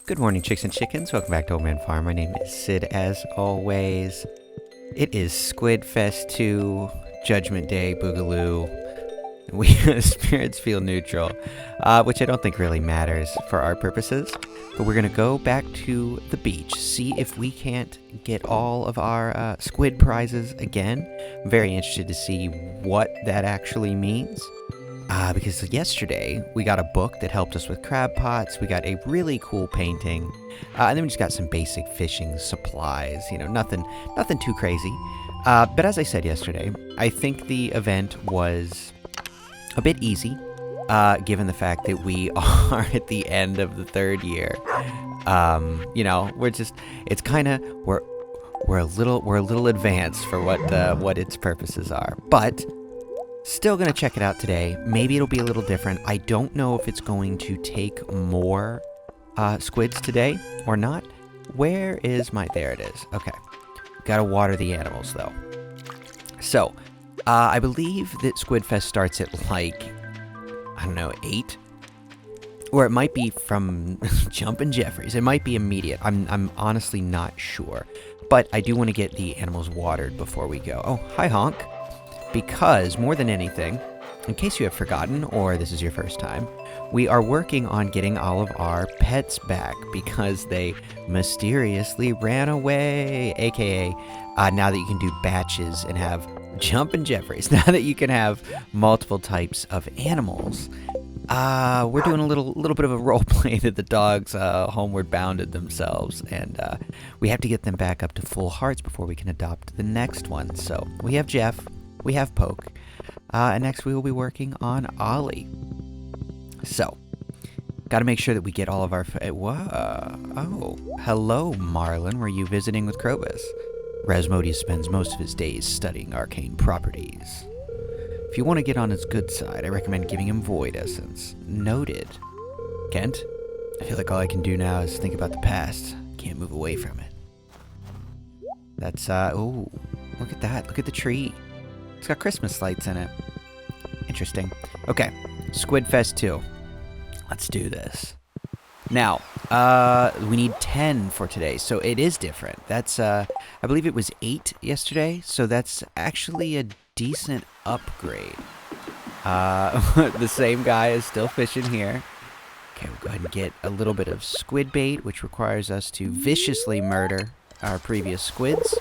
Good morning, chicks and chickens. Welcome back to Old Man Farm. My name is Sid, as always. It is Squid Fest 2, Judgment Day, Boogaloo. Spirits feel neutral, which I don't think really matters for our purposes. But we're going to go back to the beach, see if we can't get all of our squid prizes again. I'm very interested to see what that actually means. Because yesterday we got a book that helped us with crab pots, we got a really cool painting, and then we just got some basic fishing supplies, nothing too crazy. But as I said yesterday, I think the event was a bit easy, given the fact that we are at the end of the third year. We're a little advanced for what its purposes are, but still gonna check it out today. Maybe it'll be a little different. I don't know if it's going to take more squids today or not. Where is my... There it is. Okay. Gotta water the animals, though. So, I believe that Squid Fest starts at, 8? Or it might be from Jumpin' Jeffries. It might be immediate. I'm honestly not sure. But I do want to get the animals watered before we go. Oh, hi, Honk. Because, more than anything, in case you have forgotten, or this is your first time, we are working on getting all of our pets back because they mysteriously ran away, aka now that you can do batches and have Jumpin' Jeffries, now that you can have multiple types of animals, we're doing a little bit of a role play that the dogs homeward bounded themselves, and we have to get them back up to full hearts before we can adopt the next one. So we have Jeff. We have Poke, and next we will be working on Ollie. So, got to make sure that we get all of our... Oh, hello, Marlin. Were you visiting with Krobus? Rasmodius spends most of his days studying arcane properties. If you want to get on his good side, I recommend giving him Void Essence. Noted. Kent, I feel like all I can do now is think about the past. Can't move away from it. That's, oh, look at that. Look at the tree. It's got Christmas lights in it. Interesting. Okay, Squid Fest 2. Let's do this. Now, we need 10 for today, so it is different. That's, I believe it was 8 yesterday, so that's actually a decent upgrade. The same guy is still fishing here. Okay, we'll go ahead and get a little bit of squid bait, which requires us to viciously murder our previous squids.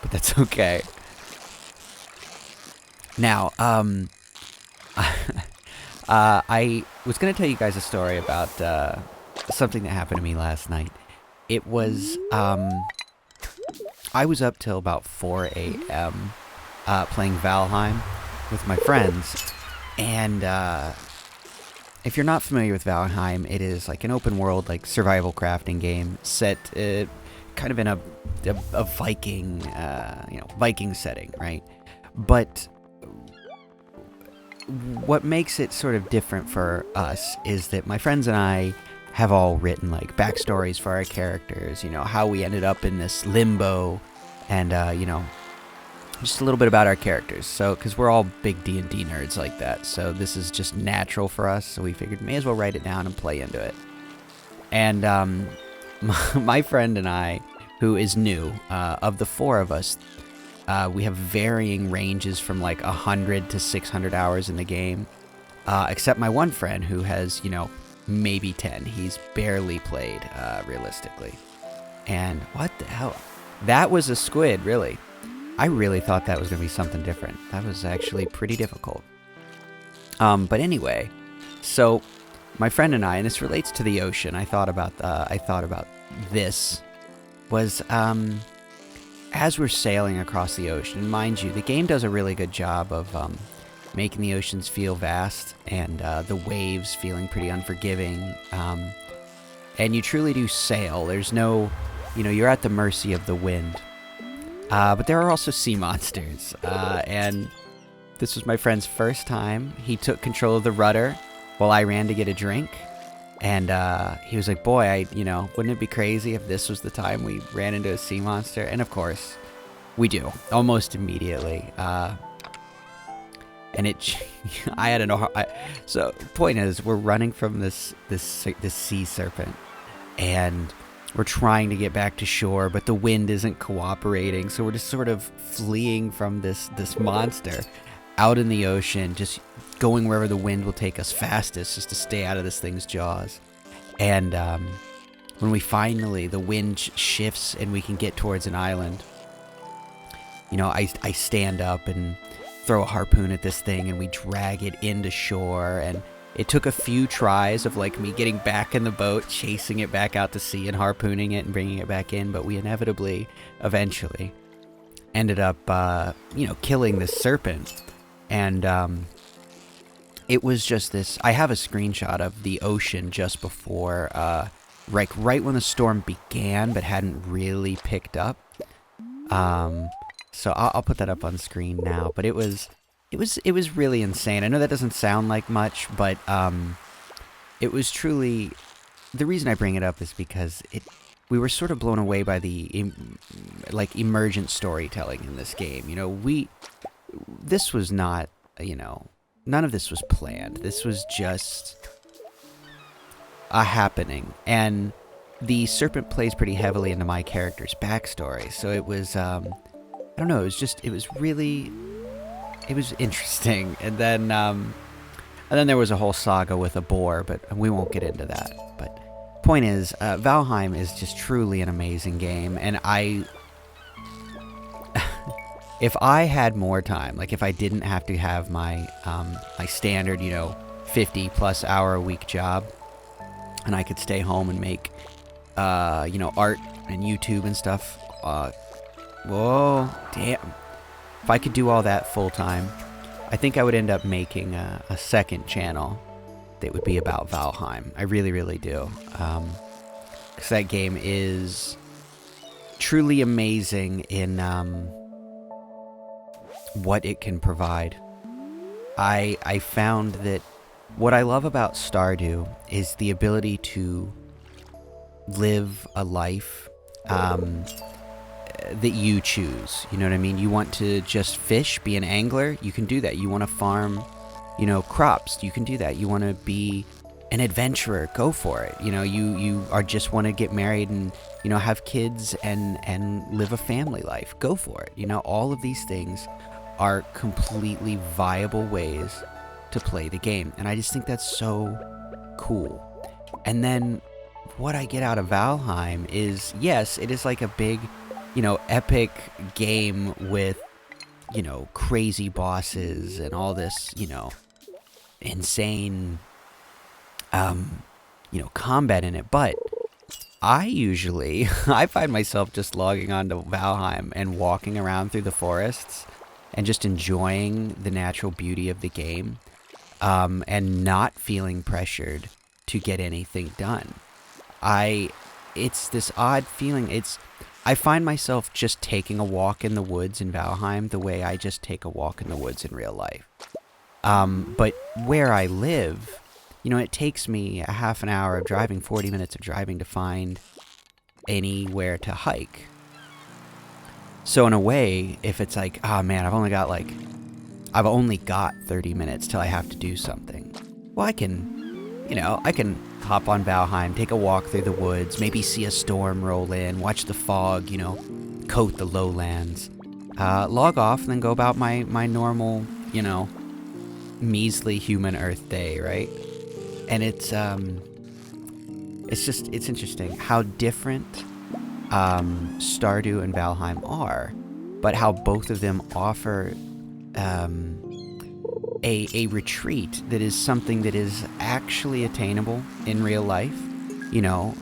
But that's okay. Now, I was going to tell you guys a story about something that happened to me last night. It was, I was up till about 4 a.m. Playing Valheim with my friends, and if you're not familiar with Valheim, it is like an open world, like survival crafting game set kind of in a Viking, Viking setting, right? But what makes it sort of different for us is that my friends and I have all written like backstories for our characters, how we ended up in this limbo, and just a little bit about our characters. So, because we're all big D&D nerds like that, so this is just natural for us. So we figured may as well write it down and play into it. And my friend and I, who is new, of the 4 of us, we have varying ranges from like 100 to 600 hours in the game, except my one friend who has, maybe 10. He's barely played, realistically. And what the hell? That was a squid, really. I really thought that was going to be something different. That was actually pretty difficult. But anyway, so my friend and I, and this relates to the ocean, I thought about this, was, as we're sailing across the ocean, and mind you, the game does a really good job of making the oceans feel vast, and the waves feeling pretty unforgiving, and you truly do sail. There's no, you're at the mercy of the wind. But there are also sea monsters, and this was my friend's first time. He took control of the rudder while I ran to get a drink. And he was like, boy, wouldn't it be crazy if this was the time we ran into a sea monster? And of course, we do, almost immediately. And I had so point is, we're running from this sea serpent. and we're trying to get back to shore, but the wind isn't cooperating, so we're just sort of fleeing from this monster out in the ocean, just going wherever the wind will take us fastest, just to stay out of this thing's jaws. And when we finally, the wind shifts and we can get towards an island, you know, I stand up and throw a harpoon at this thing, and we drag it into shore. And it took a few tries of like me getting back in the boat, chasing it back out to sea and harpooning it and bringing it back in, but we inevitably, eventually, ended up, you know, killing this serpent. And it was just this, I have a screenshot of the ocean just before, right when the storm began, but hadn't really picked up. So I'll put that up on screen now, but it was really insane. I know that doesn't sound like much, but it was truly, the reason I bring it up is because we were sort of blown away by the emergent storytelling in this game. You know, this was not, you know, none of this was planned. This was just a happening, and the serpent plays pretty heavily into my character's backstory. So it was, I don't know, it was interesting. And then there was a whole saga with a boar, but we won't get into that. But point is, Valheim is just truly an amazing game, and if I had more time, like if I didn't have to have my my standard, you know, 50+ hour a week job, and I could stay home and make, you know, art and YouTube and stuff. Whoa, damn. If I could do all that full time, I think I would end up making a second channel that would be about Valheim. I really, really do. Because that game is truly amazing in what it can provide. I found that what I love about Stardew is the ability to live a life that you choose. You know what I mean? You want to just fish, be an angler, you can do that. You want to farm, you know, crops, you can do that. You want to be an adventurer, go for it. You know, you are just want to get married and, you know, have kids and live a family life, go for it. You know, all of these things are completely viable ways to play the game, and I just think that's so cool. And then what I get out of Valheim is, yes, it is like a big, you know, epic game with, you know, crazy bosses and all this, you know, insane, you know, combat in it. But I find myself just logging on to Valheim and walking around through the forests and just enjoying the natural beauty of the game, and not feeling pressured to get anything done. It's this odd feeling. I find myself just taking a walk in the woods in Valheim the way I just take a walk in the woods in real life. But where I live, you know, it takes me a half an hour of driving, 40 minutes of driving to find anywhere to hike. So in a way, if it's like, oh man, I've only got 30 minutes till I have to do something. Well, I can hop on Valheim, take a walk through the woods, maybe see a storm roll in, watch the fog, you know, coat the lowlands, log off, and then go about my normal, you know, measly human Earth day, right? And it's interesting how different Stardew and Valheim are, but how both of them offer a retreat that is something that is actually attainable in real life, you know,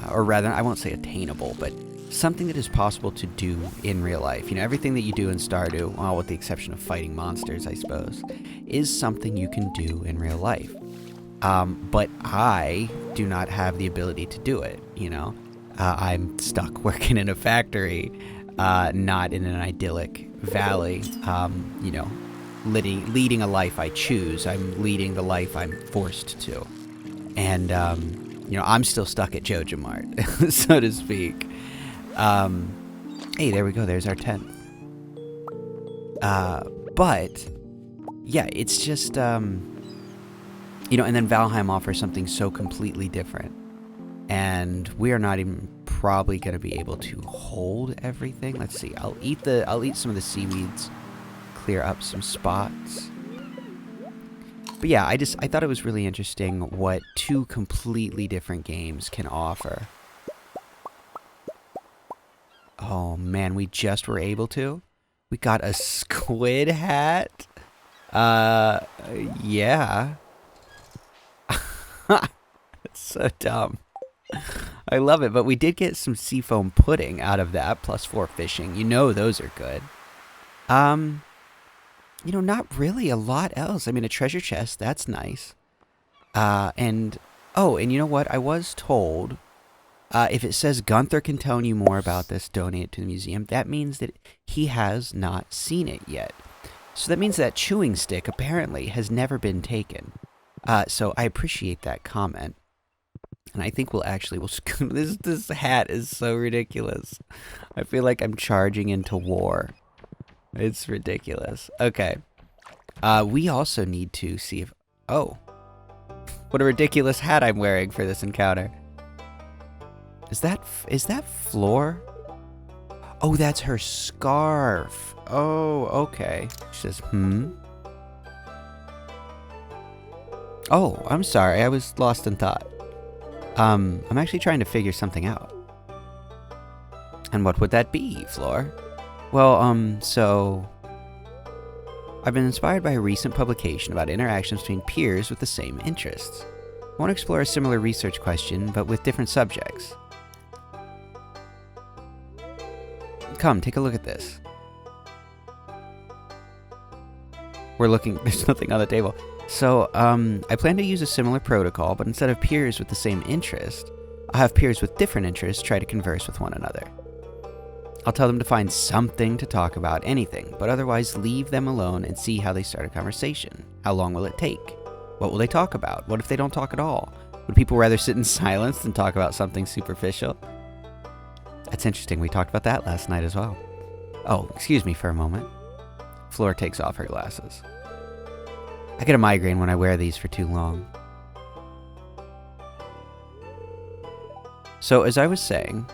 or rather, I won't say attainable, but something that is possible to do in real life. You know, everything that you do in Stardew, well, with the exception of fighting monsters, I suppose, is something you can do in real life. But I do not have the ability to do it, you know. I'm stuck working in a factory, not in an idyllic valley, you know, leading a life I choose. I'm leading the life I'm forced to. And, you know, I'm still stuck at Joja Mart, so to speak. Hey, there we go. There's our 10th. But, yeah, it's just, You know, and then Valheim offers something so completely different. And we are not even probably going to be able to hold everything. Let's see. I'll eat some of the seaweeds, clear up some spots. But yeah, I thought it was really interesting what two completely different games can offer. Oh man, we just were able to. We got a squid hat. Yeah. It's so dumb. I love it, but we did get some seafoam pudding out of that, +4 fishing. You know those are good. You know, not really a lot else. I mean, a treasure chest, that's nice. And you know what? I was told, if it says Gunther can tell you more about this, donate it to the museum, that means that he has not seen it yet. So that means that chewing stick apparently has never been taken. So I appreciate that comment. And I think we'll this hat is so ridiculous. I feel like I'm charging into war. It's ridiculous. Okay. We also need to see if... Oh. What a ridiculous hat I'm wearing for this encounter. Is that Flor? Oh, that's her scarf. Oh, okay. She says, Oh, I'm sorry. I was lost in thought. I'm actually trying to figure something out. And what would that be, Flor? Well, so... I've been inspired by a recent publication about interactions between peers with the same interests. I want to explore a similar research question, but with different subjects. Come, take a look at this. We're looking... There's nothing on the table. So, I plan to use a similar protocol, but instead of peers with the same interest, I'll have peers with different interests try to converse with one another. I'll tell them to find something to talk about, anything, but otherwise leave them alone and see how they start a conversation. How long will it take? What will they talk about? What if they don't talk at all? Would people rather sit in silence than talk about something superficial? That's interesting. We talked about that last night as well. Oh, excuse me for a moment. Flor takes off her glasses. I get a migraine when I wear these for too long. So, as I was saying,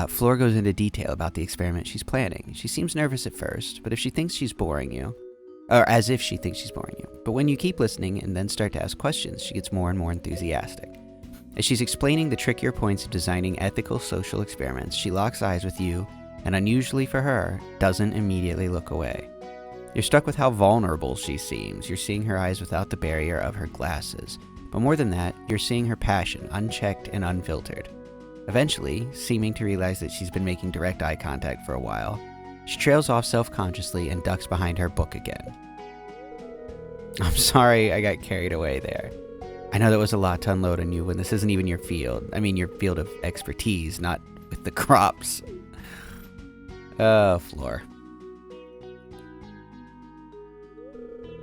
Flor goes into detail about the experiment she's planning. She seems nervous at first, but if she thinks she's boring you, or as if she thinks she's boring you, but when you keep listening and then start to ask questions, she gets more and more enthusiastic. As she's explaining the trickier points of designing ethical social experiments, she locks eyes with you, and unusually for her, doesn't immediately look away. You're struck with how vulnerable she seems. You're seeing her eyes without the barrier of her glasses. But more than that, you're seeing her passion, unchecked and unfiltered. Eventually, seeming to realize that she's been making direct eye contact for a while, she trails off self-consciously and ducks behind her book again. I'm sorry I got carried away there. I know that was a lot to unload on you when this isn't even your field. I mean, your field of expertise, not with the crops. Flor.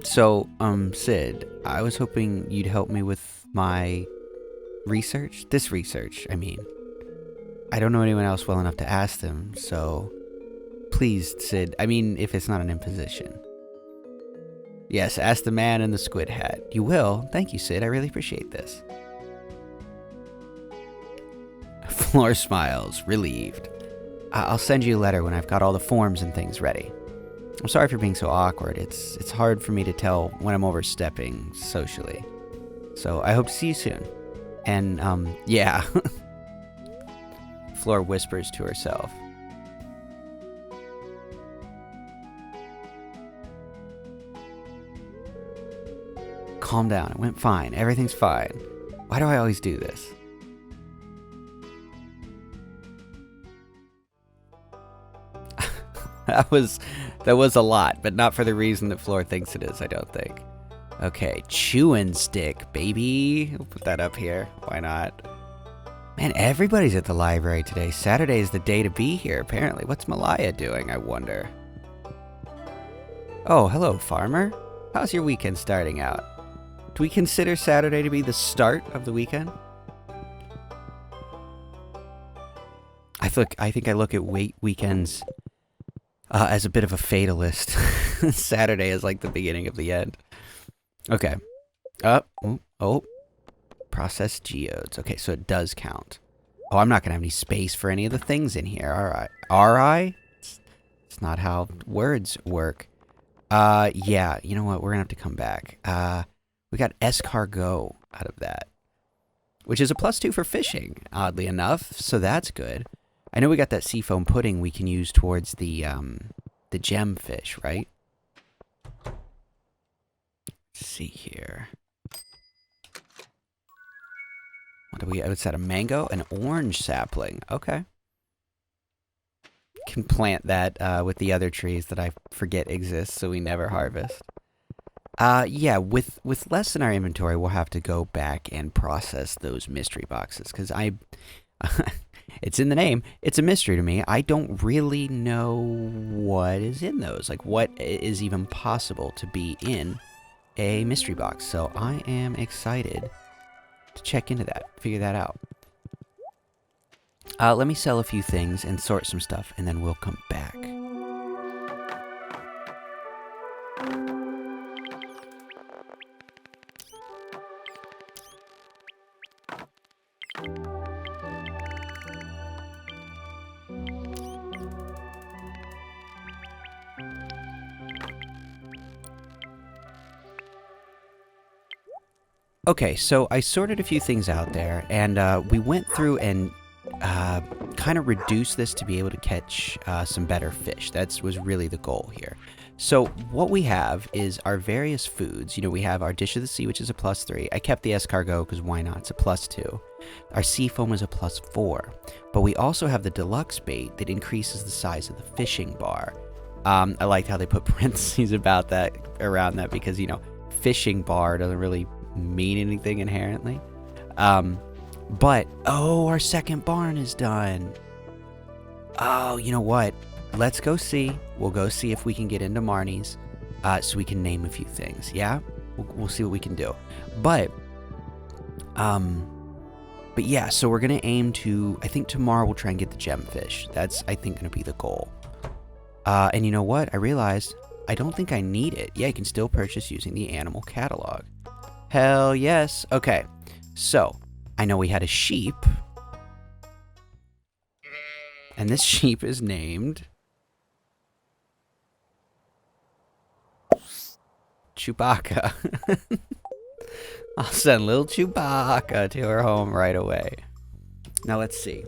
So, Sid, I was hoping you'd help me with my research. This research, I mean. I don't know anyone else well enough to ask them, so... Please, Sid, I mean, if it's not an imposition. Yes, ask the man in the squid hat. You will? Thank you, Sid. I really appreciate this. Flor smiles, relieved. I'll send you a letter when I've got all the forms and things ready. I'm sorry for being so awkward. It's hard for me to tell when I'm overstepping socially. So I hope to see you soon. And, yeah. Flor whispers to herself. Calm down. It went fine. Everything's fine. Why do I always do this? That was a lot, but not for the reason that Flor thinks it is, I don't think. Okay, chewing stick, baby. We'll put that up here. Why not? Man, everybody's at the library today. Saturday is the day to be here, apparently. What's Malaya doing, I wonder? Oh, hello, farmer. How's your weekend starting out? Do we consider Saturday to be the start of the weekend? I think I look at weekends As a bit of a fatalist, Saturday is like the beginning of the end. Okay. Oh. Processed geodes. Okay, so it does count. Oh, I'm not going to have any space for any of the things in here. All right. R.I.? It's not how words work. Yeah, you know what? We're going to have to come back. We got escargot out of that, which is a +2 for fishing, oddly enough, so that's good. I know we got that seafoam pudding we can use towards the gem fish, right? Let's see here. What do we... What's that, a mango? An orange sapling. Okay. Can plant that with the other trees that I forget exist, so we never harvest. Yeah, with less in our inventory, we'll have to go back and process those mystery boxes, because it's in the name. It's a mystery to me. I don't really know what is in those. Like, what is even possible to be in a mystery box. So I am excited to check into that, figure that out. Let me sell a few things and sort some stuff, and then we'll come back. Okay, so I sorted a few things out there, and we went through and kind of reduced this to be able to catch some better fish. That was really the goal here. So what we have is our various foods. You know, we have our dish of the sea, which is a +3. I kept the escargot because why not? It's a +2. Our seafoam is a +4. But we also have the deluxe bait that increases the size of the fishing bar. I liked how they put parentheses about that, around that, because, you know, fishing bar doesn't really mean anything inherently. But, oh, our second barn is done. Oh, you know what? Let's go see. We'll go see if we can get into Marnie's, so we can name a few things. Yeah? We'll see what we can do. But yeah, so we're going to aim to, I think tomorrow we'll try and get the gemfish. That's, I think, going to be the goal. And you know what? I realized I don't think I need it. Yeah, you can still purchase using the animal catalog. Hell yes. Okay, so I know we had a sheep. And this sheep is named Chewbacca. I'll send little Chewbacca to her home right away. Now let's see.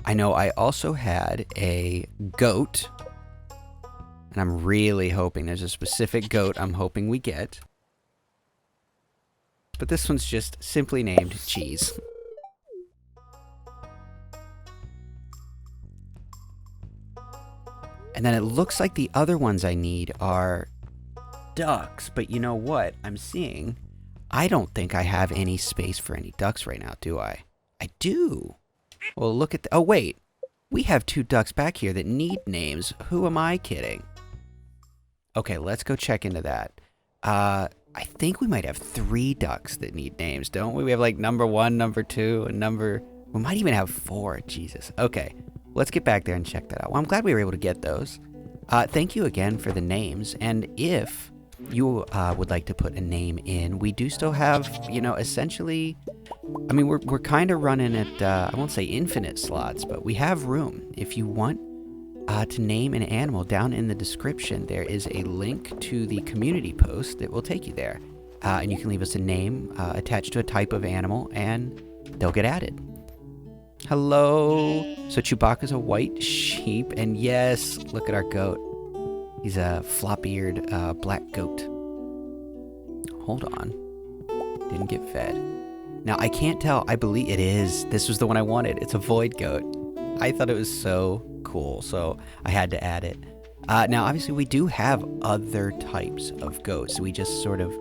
I know I also had a goat. And I'm really hoping there's a specific goat I'm hoping we get. But this one's just simply named Cheese. And then it looks like the other ones I need are ducks. But you know what? I'm seeing I don't think I have any space for any ducks right now, do I? I do. Well, look at oh, wait. We have 2 ducks back here that need names. Who am I kidding? Okay, let's go check into that. I think we might have 3 ducks that need names, don't we? We have like number 1, number 2, and we might even have 4. Jesus. Okay, let's get back there and check that out. Well, I'm glad we were able to get those. Thank you again for the names. And if you would like to put a name in, we do still have, you know, essentially, I mean, we're kind of running at, I won't say infinite slots, but we have room. If you want to name an animal, down in the description there is a link to the community post that will take you there, and you can leave us a name attached to a type of animal and they'll get added. Hello. So Chewbacca's a white sheep, and yes, look at our goat. He's a flop-eared black goat. Hold on, didn't get fed. Now I can't tell. I believe it is, this was the one I wanted. It's a void goat. I thought it was so cool, so I had to add it. Now, obviously, we do have other types of goats. We just sort of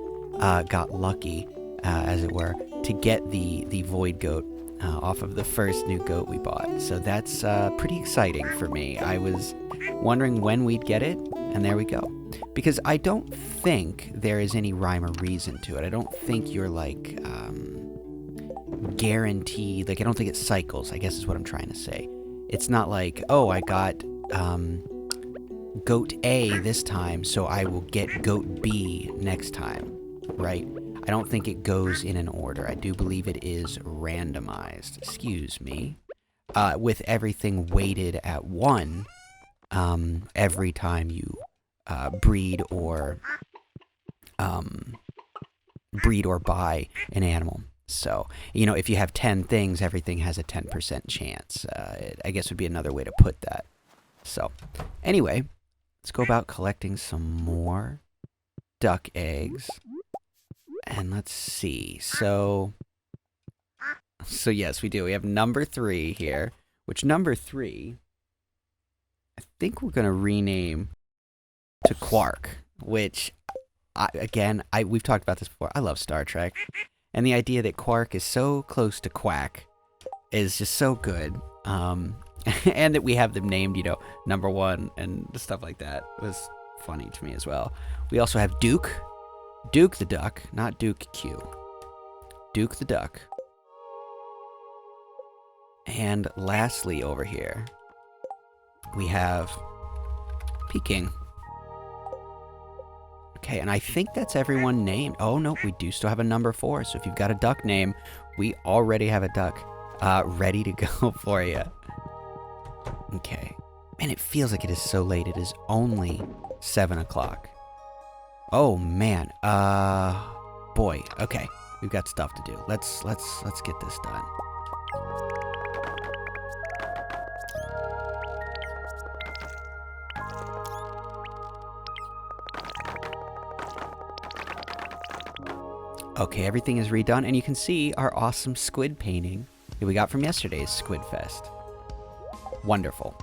got lucky, as it were, to get the void goat off of the first new goat we bought. So that's pretty exciting for me. I was wondering when we'd get it, and there we go. Because I don't think there is any rhyme or reason to it. I don't think you're like guaranteed. Like, I don't think it cycles, I guess is what I'm trying to say. It's not like, oh, I got goat A this time, so I will get goat B next time, right? I don't think it goes in an order. I do believe it is randomized. Excuse me. With everything weighted at 1 every time you breed or buy an animal. So, you know, if you have 10 things, everything has a 10% chance. I guess would be another way to put that. So, anyway, let's go about collecting some more duck eggs. And let's see. So yes, we do. We have number 3 here, which number 3, I think we're going to rename to Quark, which, we've talked about this before. I love Star Trek. And the idea that Quark is so close to Quack is just so good. And that we have them named, you know, number 1 and stuff like that was funny to me as well. We also have Duke. Duke the duck, not Duke Q. Duke the duck. And lastly over here, we have Peking. Okay, and I think that's everyone named. Oh, no, we do still have a number 4. So if you've got a duck name, we already have a duck ready to go for you. Okay. Man, it feels like it is so late. It is only 7 o'clock. Oh, man. Boy. Okay, we've got stuff to do. Let's get this done. Okay, everything is redone, and you can see our awesome squid painting that we got from yesterday's Squid Fest. Wonderful.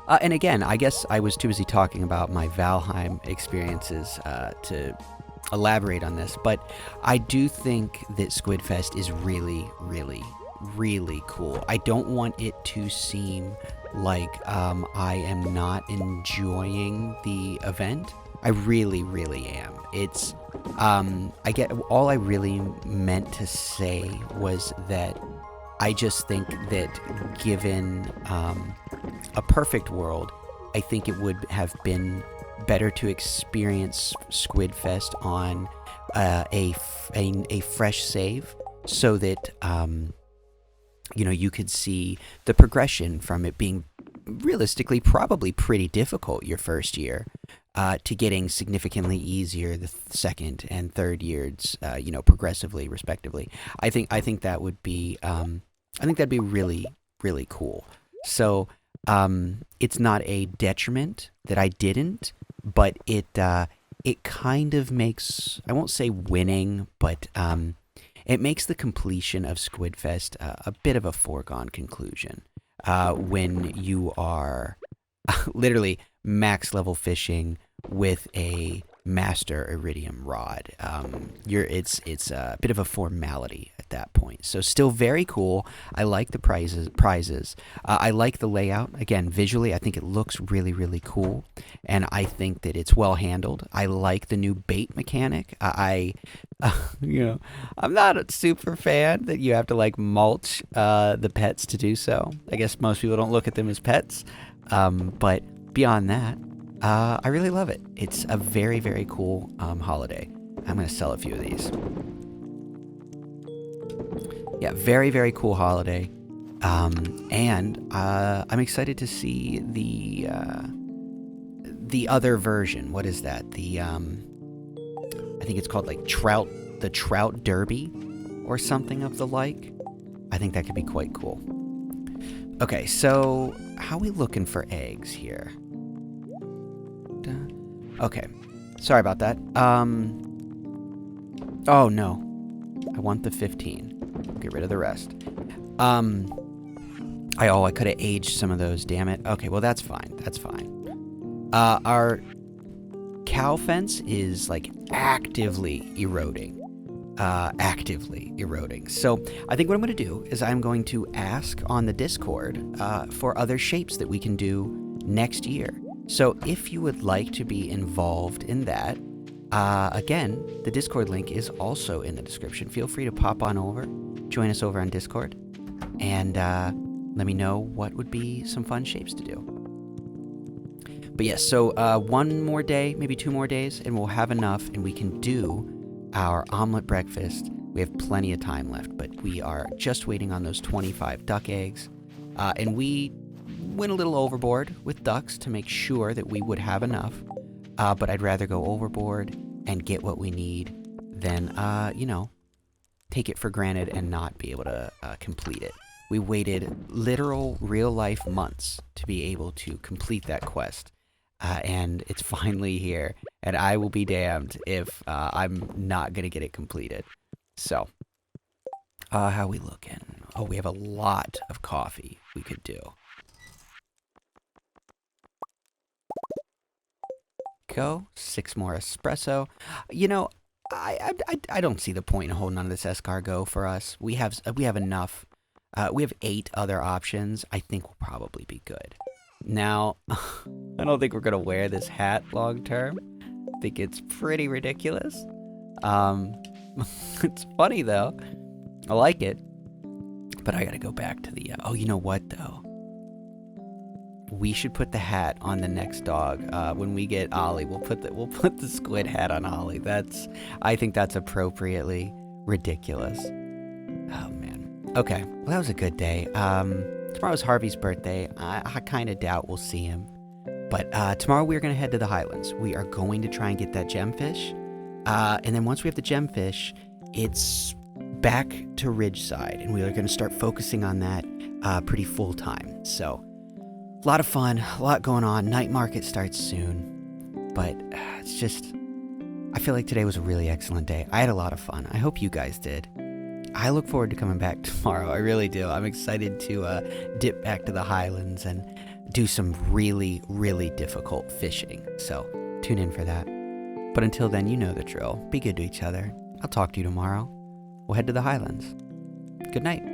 And again, I guess I was too busy talking about my Valheim experiences to elaborate on this, but I do think that Squid Fest is really, really, really cool. I don't want it to seem like I am not enjoying the event. I really, really am. It's, all I really meant to say was that I just think that given a perfect world, I think it would have been better to experience Squid Fest on a fresh save, so that you know, you could see the progression from it being realistically probably pretty difficult your first year to getting significantly easier the second and third years, you know, progressively, respectively. I think that would be I think that'd be really, really cool. So it's not a detriment that I didn't, but it kind of makes, I won't say winning, but it makes the completion of Squid Fest a bit of a foregone conclusion when you are literally max level fishing with a master iridium rod. It's a bit of a formality at that point. So still very cool. I like the prizes. I like the layout. Again, visually, I think it looks really, really cool, and I think that it's well handled. I like the new bait mechanic. You know, I'm not a super fan that you have to like mulch the pets to do so. I guess most people don't look at them as pets, but beyond that, I really love it. It's a very, very cool holiday. I'm going to sell a few of these. Yeah, very, very cool holiday. And I'm excited to see the other version. What is that? I think it's called like the Trout Derby or something of the like. I think that could be quite cool. Okay, so how are we looking for eggs here? Okay, sorry about that. Oh no, I want the 15. Get rid of the rest. I could have aged some of those, damn it. Okay, well that's fine, that's fine. Our cow fence is like actively eroding. So I think what I'm going to do is I'm going to ask on the Discord for other shapes that we can do next year. So if you would like to be involved in that, Again, the Discord link is also in the description. Feel free to pop on over, join us over on Discord, and let me know what would be some fun shapes to do. But yes, so one more day, maybe 2 more days, and we'll have enough, and we can do our omelet breakfast. We have plenty of time left, but we are just waiting on those 25 duck eggs. And we went a little overboard with ducks to make sure that we would have enough. But I'd rather go overboard and get what we need than, take it for granted and not be able to complete it. We waited literal, real-life months to be able to complete that quest. And it's finally here, and I will be damned if I'm not going to get it completed. So, how we looking? Oh, we have a lot of coffee we could do. Go, 6 more espresso. You know, I don't see the point in holding on to this escargot for us. We have enough. We have 8 other options. I think we'll probably be good. Now, I don't think we're gonna wear this hat long term. I think it's pretty ridiculous. It's funny though. I like it, but I gotta go back to the. Oh, you know what though? We should put the hat on the next dog. When we get Ollie, we'll put the squid hat on Ollie. I think that's appropriately ridiculous. Oh man. Okay, well that was a good day. Tomorrow's Harvey's birthday. I kind of doubt we'll see him. But tomorrow we're going to head to the Highlands. We are going to try and get that gemfish. And then once we have the gemfish, it's back to Ridgeside. And we are going to start focusing on that pretty full time. So, a lot of fun, a lot going on. Night market starts soon. But it's just, I feel like today was a really excellent day. I had a lot of fun. I hope you guys did. I look forward to coming back tomorrow. I really do. I'm excited to dip back to the Highlands and do some really, really difficult fishing. So tune in for that. But until then, you know the drill. Be good to each other. I'll talk to you tomorrow. We'll head to the Highlands. Good night.